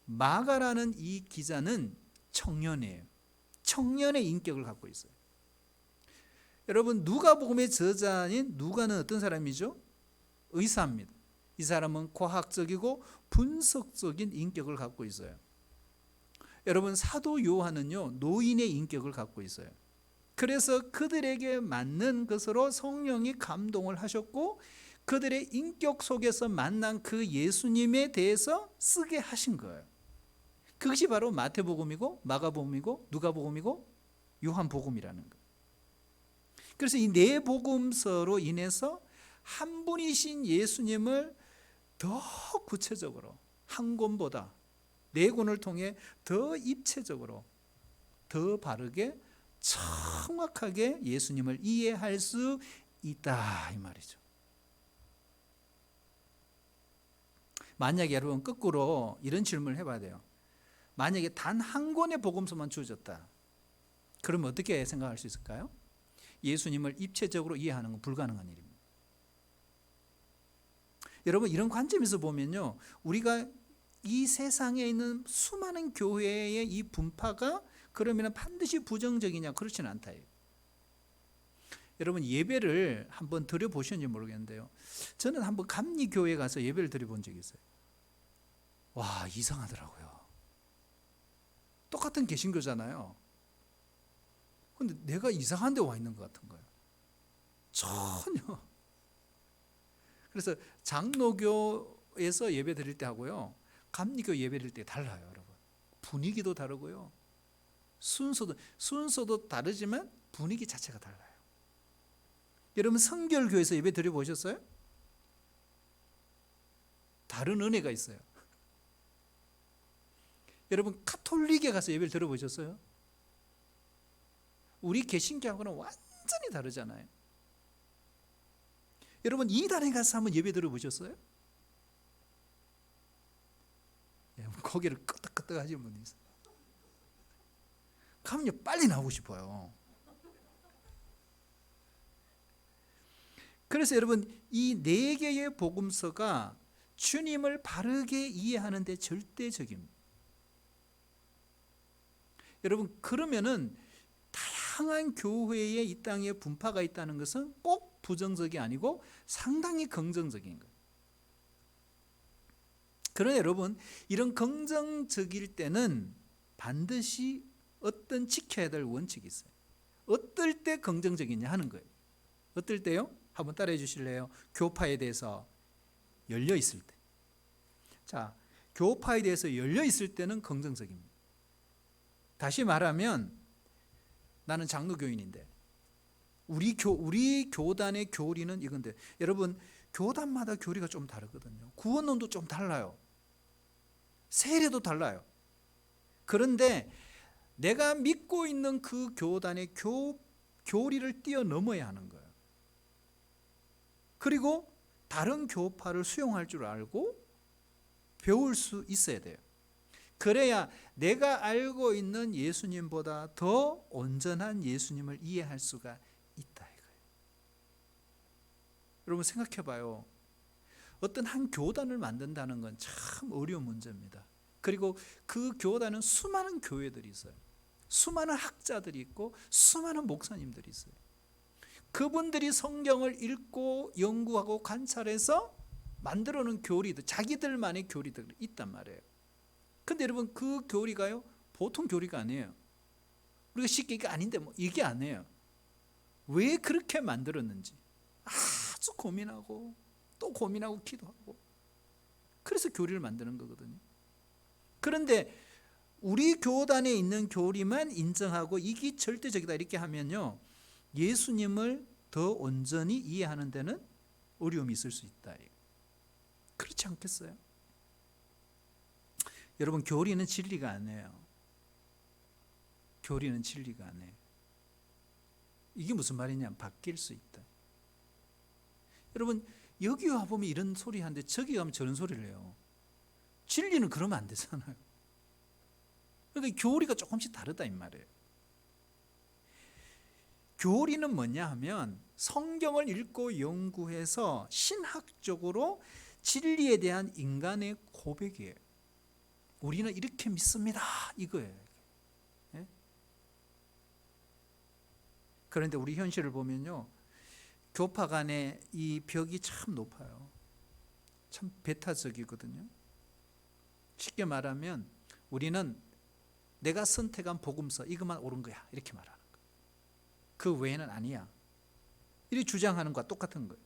마가라는 이 기자는 청년이에요. 청년의 인격을 갖고 있어요. 여러분 누가복음의 저자인 누가는 어떤 사람이죠? 의사입니다. 이 사람은 과학적이고 분석적인 인격을 갖고 있어요. 여러분 사도 요한은요 노인의 인격을 갖고 있어요. 그래서 그들에게 맞는 것으로 성령이 감동을 하셨고 그들의 인격 속에서 만난 그 예수님에 대해서 쓰게 하신 거예요. 그것이 바로 마태복음이고 마가복음이고 누가복음이고 요한복음이라는 거예요. 그래서 이 네 복음서로 인해서 한 분이신 예수님을 더 구체적으로 한 권보다 4권을 통해 더 입체적으로 더 바르게 정확하게 예수님을 이해할 수 있다 이 말이죠. 만약에 여러분 거꾸로 이런 질문을 해봐야 돼요. 만약에 단 한 권의 복음서만 주어졌다, 그러면 어떻게 생각할 수 있을까요? 예수님을 입체적으로 이해하는 건 불가능한 일입니다. 여러분, 이런 관점에서 보면요, 우리가 이 세상에 있는 수많은 교회의 이 분파가 그러면 반드시 부정적이냐? 그렇지는 않다. 여러분, 예배를 한번 드려보셨는지 모르겠는데요, 저는 한번 감리교회 가서 예배를 드려본 적이 있어요. 와, 이상하더라고요. 똑같은 개신교잖아요. 근데 내가 이상한 데 와 있는 것 같은 거예요. 전혀. 그래서 장로교에서 예배 드릴 때 하고요, 감리교 예배 드릴 때 달라요, 여러분. 분위기도 다르고요, 순서도 다르지만 분위기 자체가 달라요. 여러분, 성결교에서 예배 드려 보셨어요? 다른 은혜가 있어요. 여러분, 카톨릭에 가서 예배를 들어 보셨어요? 우리 개신교하고는 완전히 다르잖아요. 여러분, 이단에 가서 한번 예배 들어 보셨어요? 고개를 끄덕끄덕 하시는 분이 있어요. 가면요, 빨리 나오고 싶어요. 그래서 여러분, 이 네 개의 복음서가 주님을 바르게 이해하는 데 절대적입니다. 여러분, 그러면은 다양한 교회에 이 땅에 분파가 있다는 것은 꼭 부정적이 아니고 상당히 긍정적인 거예요. 그러나 여러분, 이런 긍정적일 때는 반드시 어떤 지켜야 될 원칙이 있어요. 어떨 때 긍정적이냐 하는 거예요. 어떨 때요? 한번 따라해 주실래요? 교파에 대해서 열려 있을 때. 자, 교파에 대해서 열려 있을 때는 긍정적입니다. 다시 말하면, 나는 장로교인인데 우리 교단의 교리는 이건데, 여러분, 교단마다 교리가 좀 다르거든요. 구원론도 좀 달라요. 세례도 달라요. 그런데 내가 믿고 있는 그 교단의 교리를 뛰어넘어야 하는 거예요. 그리고 다른 교파를 수용할 줄 알고 배울 수 있어야 돼요. 그래야 내가 알고 있는 예수님보다 더 온전한 예수님을 이해할 수가 있다 이거예요. 여러분, 생각해 봐요. 어떤 한 교단을 만든다는 건 참 어려운 문제입니다. 그리고 그 교단은 수많은 교회들이 있어요. 수많은 학자들이 있고 수많은 목사님들이 있어요. 그분들이 성경을 읽고 연구하고 관찰해서 만들어 놓은 교리들, 자기들만의 교리들이 있단 말이에요. 근데 여러분, 그 교리가요, 보통 교리가 아니에요. 우리가 쉽게 이게 아닌데 뭐 이게 아니에요. 왜 그렇게 만들었는지 아주 고민하고 또 고민하고 기도하고, 그래서 교리를 만드는 거거든요. 그런데 우리 교단에 있는 교리만 인정하고 이게 절대적이다 이렇게 하면요, 예수님을 더 온전히 이해하는 데는 어려움이 있을 수 있다. 그렇지 않겠어요? 여러분, 교리는 진리가 아니에요. 교리는 진리가 아니에요. 이게 무슨 말이냐면 바뀔 수 있다. 여러분, 여기 와보면 이런 소리 하는데 저기 가면 저런 소리를 해요. 진리는 그러면 안 되잖아요. 그러니까 교리가 조금씩 다르다 이 말이에요. 교리는 뭐냐 하면 성경을 읽고 연구해서 신학적으로 진리에 대한 인간의 고백이에요. 우리는 이렇게 믿습니다 이거예요. 예? 그런데 우리 현실을 보면요, 교파 간의 이 벽이 참 높아요. 참 배타적이거든요. 쉽게 말하면 우리는 내가 선택한 복음서 이것만 옳은 거야 이렇게 말하는 거예요. 그 외에는 아니야, 이렇게 주장하는 것과 똑같은 거예요.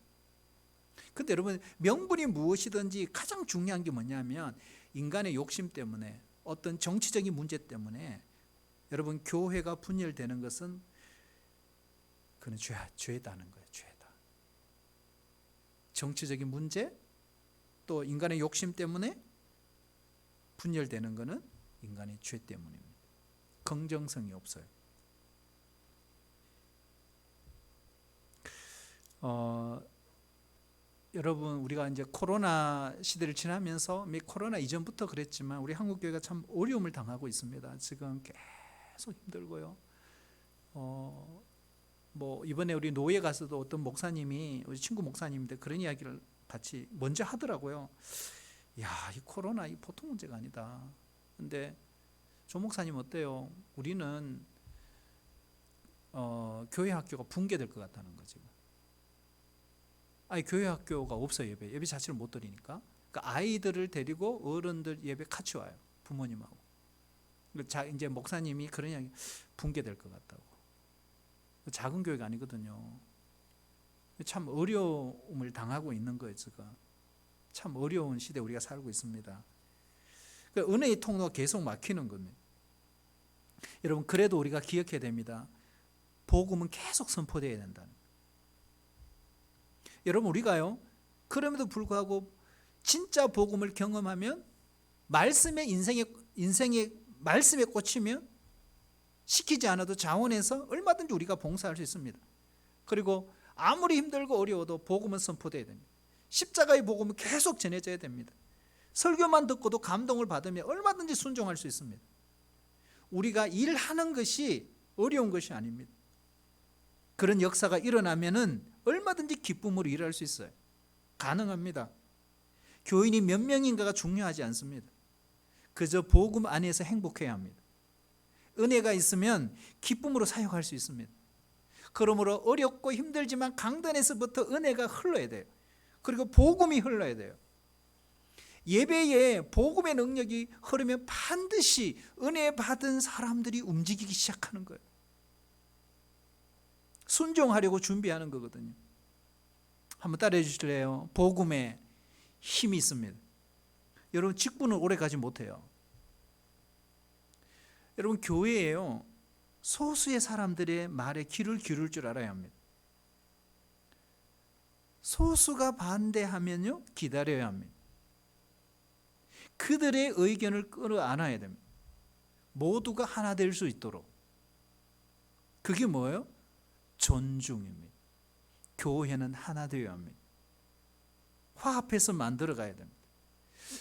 근데 여러분, 명분이 무엇이든지 가장 중요한 게 뭐냐면 인간의 욕심 때문에, 어떤 정치적인 문제 때문에 여러분, 교회가 분열되는 것은 그는 죄다는 거예요. 죄다. 정치적인 문제, 또 인간의 욕심 때문에 분열되는 것은 인간의 죄 때문입니다. 긍정성이 없어요. 여러분, 우리가 이제 코로나 시대를 지나면서 코로나 이전부터 그랬지만 우리 한국 교회가 참 어려움을 당하고 있습니다. 지금 계속 힘들고요. 뭐 이번에 우리 노예 가서도 어떤 목사님이, 우리 친구 목사님인데 그런 이야기를 같이 먼저 하더라고요. 야, 이 코로나 이 보통 문제가 아니다. 근데 조 목사님 어때요? 우리는 교회 학교가 붕괴될 것 같다는 거지. 아니, 교회 학교가 없어요. 예배 자체를 못 드리니까. 그러니까 아이들을 데리고 어른들 예배 같이 와요. 부모님하고. 자, 이제 목사님이 그런 이야기, 붕괴될 것 같다고. 작은 교회가 아니거든요. 참 어려움을 당하고 있는 거예요, 지금. 참 어려운 시대 우리가 살고 있습니다. 그러니까 은혜의 통로가 계속 막히는 겁니다. 여러분, 그래도 우리가 기억해야 됩니다. 복음은 계속 선포되어야 된다는. 여러분, 우리가요, 그럼에도 불구하고 진짜 복음을 경험하면, 인생의 말씀에 꽂히면 시키지 않아도 자원해서 얼마든지 우리가 봉사할 수 있습니다. 그리고 아무리 힘들고 어려워도 복음은 선포되어야 됩니다. 십자가의 복음은 계속 전해져야 됩니다. 설교만 듣고도 감동을 받으면 얼마든지 순종할 수 있습니다. 우리가 일하는 것이 어려운 것이 아닙니다. 그런 역사가 일어나면은 얼마든지 기쁨으로 일할 수 있어요. 가능합니다. 교인이 몇 명인가가 중요하지 않습니다. 그저 복음 안에서 행복해야 합니다. 은혜가 있으면 기쁨으로 사역할 수 있습니다. 그러므로 어렵고 힘들지만 강단에서부터 은혜가 흘러야 돼요. 그리고 복음이 흘러야 돼요. 예배에 복음의 능력이 흐르면 반드시 은혜 받은 사람들이 움직이기 시작하는 거예요. 순종하려고 준비하는 거거든요. 한번 따라해 주실래요? 복음에 힘이 있습니다. 여러분, 직분은 오래 가지 못해요. 여러분, 교회에요, 소수의 사람들의 말에 귀를 기울일 줄 알아야 합니다. 소수가 반대하면요, 기다려야 합니다. 그들의 의견을 끌어안아야 됩니다. 모두가 하나 될 수 있도록. 그게 뭐예요? 존중입니다. 교회는 하나 되어야 합니다. 화합해서 만들어 가야 됩니다.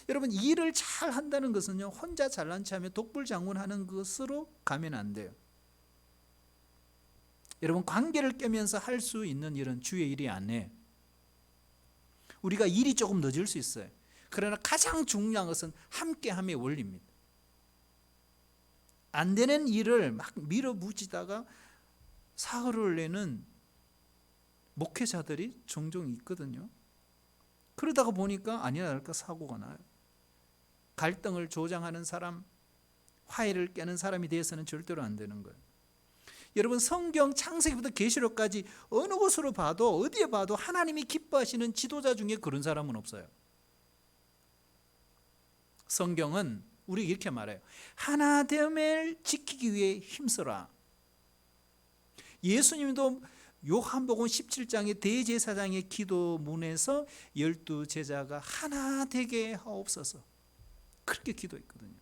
여러분, 일을 잘 한다는 것은요, 혼자 잘난 체하며 독불장군하는 것으로 가면 안 돼요. 여러분, 관계를 깨면서 할 수 있는 일은 주의 일이 아니에요. 우리가 일이 조금 늦을 수 있어요. 그러나 가장 중요한 것은 함께함의 원리입니다. 안 되는 일을 막 밀어붙이다가 사흘을 내는 목회자들이 종종 있거든요. 그러다가 보니까 아니나 다를까 사고가 나요. 갈등을 조장하는 사람, 화해를 깨는 사람이 되어서는 절대로 안 되는 거예요. 여러분, 성경 창세기부터 계시록까지 어느 곳으로 봐도, 어디에 봐도 하나님이 기뻐하시는 지도자 중에 그런 사람은 없어요. 성경은 우리에게 이렇게 말해요. 하나됨을 지키기 위해 힘써라. 예수님도 요한복음 17장의 대제사장의 기도문에서 12제자가 하나 되게 하옵소서, 그렇게 기도했거든요.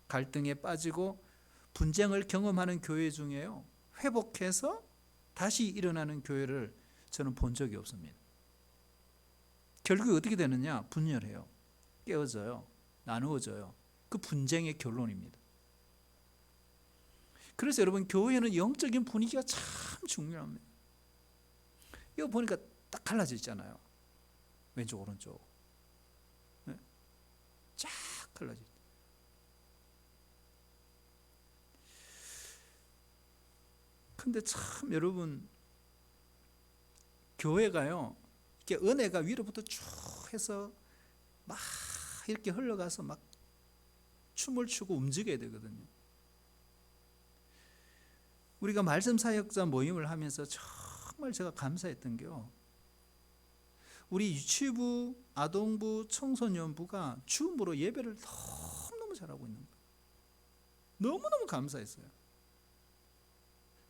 갈등에 빠지고 분쟁을 경험하는 교회 중에요, 회복해서 다시 일어나는 교회를 저는 본 적이 없습니다. 결국에 어떻게 되느냐? 분열해요. 깨어져요. 나누어져요. 그 분쟁의 결론입니다. 그래서 여러분, 교회는 영적인 분위기가 참 중요합니다. 이거 보니까 딱 갈라져 있잖아요. 왼쪽 오른쪽. 네? 쫙 갈라져 있죠. 근데 참 여러분, 교회가요, 이렇게 은혜가 위로부터 쭉 해서 막 이렇게 흘러가서 막 춤을 추고 움직여야 되거든요. 우리가 말씀 사역자 모임을 하면서 정말 제가 감사했던 게요, 우리 유치부, 아동부, 청소년부가 줌으로 예배를 너무너무 잘하고 있는 거예요. 너무너무 감사했어요.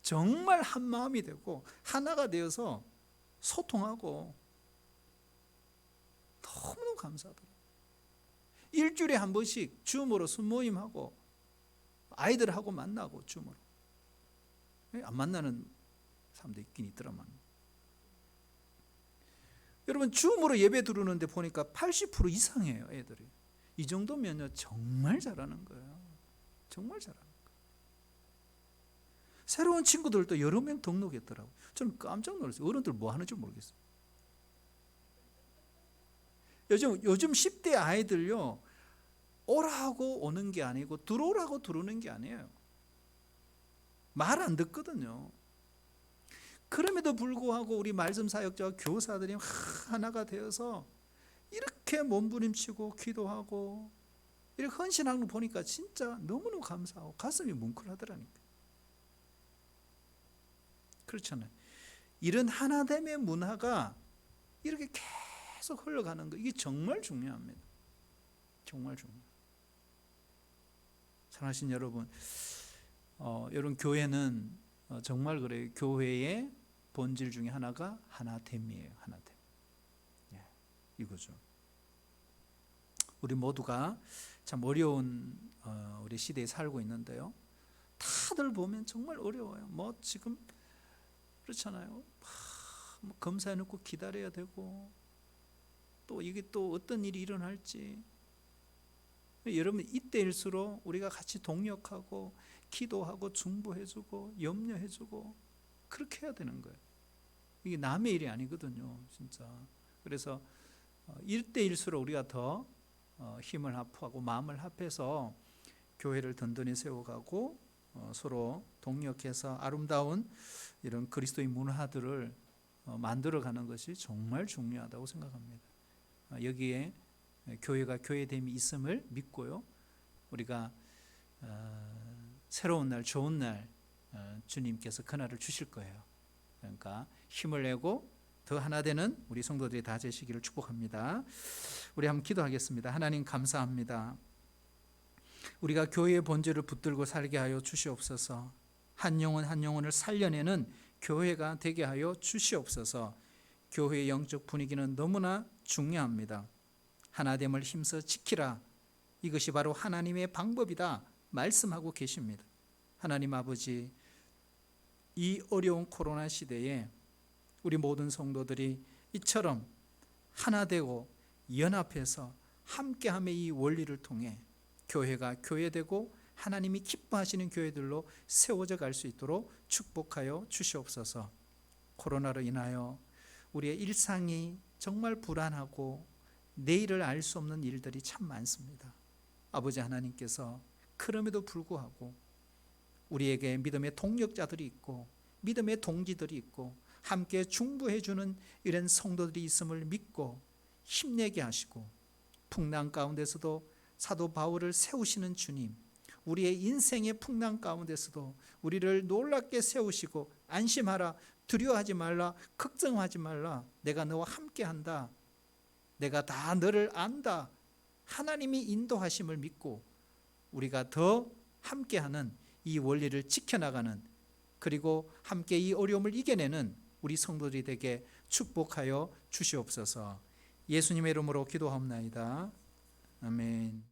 정말 한 마음이 되고 하나가 되어서 소통하고 너무너무 감사하더라고요. 일주일에 한 번씩 줌으로 순모임하고 아이들하고 만나고 줌으로. 안 만나는 사람도 있긴 있더라만. 여러분 줌으로 예배 들으는데 보니까 80% 이상이에요, 애들이. 이 정도면요 정말 잘하는 거예요. 정말 잘하는 거예요. 새로운 친구들도 여러 명 등록했더라고요. 저는 깜짝 놀랐어요. 어른들 뭐 하는지 모르겠어요. 요즘 10대 아이들요, 오라고 오는 게 아니고 들어오라고 들어오는 게 아니에요. 말 안 듣거든요. 그럼에도 불구하고 우리 말씀 사역자와 교사들이 하나가 되어서 이렇게 몸부림치고 기도하고 이렇게 헌신하는 거 보니까 진짜 너무너무 감사하고 가슴이 뭉클하더라니까. 그렇잖아요. 이런 하나됨의 문화가 이렇게 계속 흘러가는 거, 이게 정말 중요합니다. 정말 중요해요. 사랑하신 여러분, 여러분 교회는 정말 그래요. 교회의 본질 중에 하나가 하나됨이에요. 하나됨. 예, 이거죠. 우리 모두가 참 어려운 우리 시대에 살고 있는데요. 다들 보면 정말 어려워요. 뭐 지금 그렇잖아요. 뭐 검사해놓고 기다려야 되고, 또 이게 또 어떤 일이 일어날지. 여러분 이때일수록 우리가 같이 동력하고 기도하고 중보해주고 염려해주고 그렇게 해야 되는 거예요. 이게 남의 일이 아니거든요, 진짜. 그래서 이때일수록 우리가 더 힘을 합하고 마음을 합해서 교회를 든든히 세워가고 서로 동력해서 아름다운 이런 그리스도의 문화들을 만들어가는 것이 정말 중요하다고 생각합니다. 여기에 교회가 교회됨이 있음을 믿고요, 우리가 새로운 날, 좋은 날 주님께서 그날을 주실 거예요. 그러니까 힘을 내고 더 하나 되는 우리 성도들이 다 되시기를 축복합니다. 우리 한번 기도하겠습니다. 하나님 감사합니다. 우리가 교회의 본질을 붙들고 살게 하여 주시옵소서. 한 영혼 한 영혼을 살려내는 교회가 되게 하여 주시옵소서. 교회의 영적 분위기는 너무나 중요합니다. 하나됨을 힘써 지키라. 이것이 바로 하나님의 방법이다 말씀하고 계십니다. 하나님 아버지, 이 어려운 코로나 시대에 우리 모든 성도들이 이처럼 하나 되고 연합해서 함께함의 이 원리를 통해 교회가 교회되고 하나님이 기뻐하시는 교회들로 세워져 갈 수 있도록 축복하여 주시옵소서. 코로나로 인하여 우리의 일상이 정말 불안하고 내일을 알 수 없는 일들이 참 많습니다. 아버지 하나님께서 그럼에도 불구하고 우리에게 믿음의 동력자들이 있고 믿음의 동지들이 있고 함께 중보해 주는 이런 성도들이 있음을 믿고 힘내게 하시고, 풍랑 가운데서도 사도 바울을 세우시는 주님, 우리의 인생의 풍랑 가운데서도 우리를 놀랍게 세우시고 안심하라, 두려워하지 말라, 걱정하지 말라, 내가 너와 함께한다, 내가 다 너를 안다, 하나님이 인도하심을 믿고 우리가 더 함께하는 이 원리를 지켜나가는, 그리고 함께 이 어려움을 이겨내는 우리 성도들이 되게 축복하여 주시옵소서. 예수님의 이름으로 기도하옵나이다. 아멘.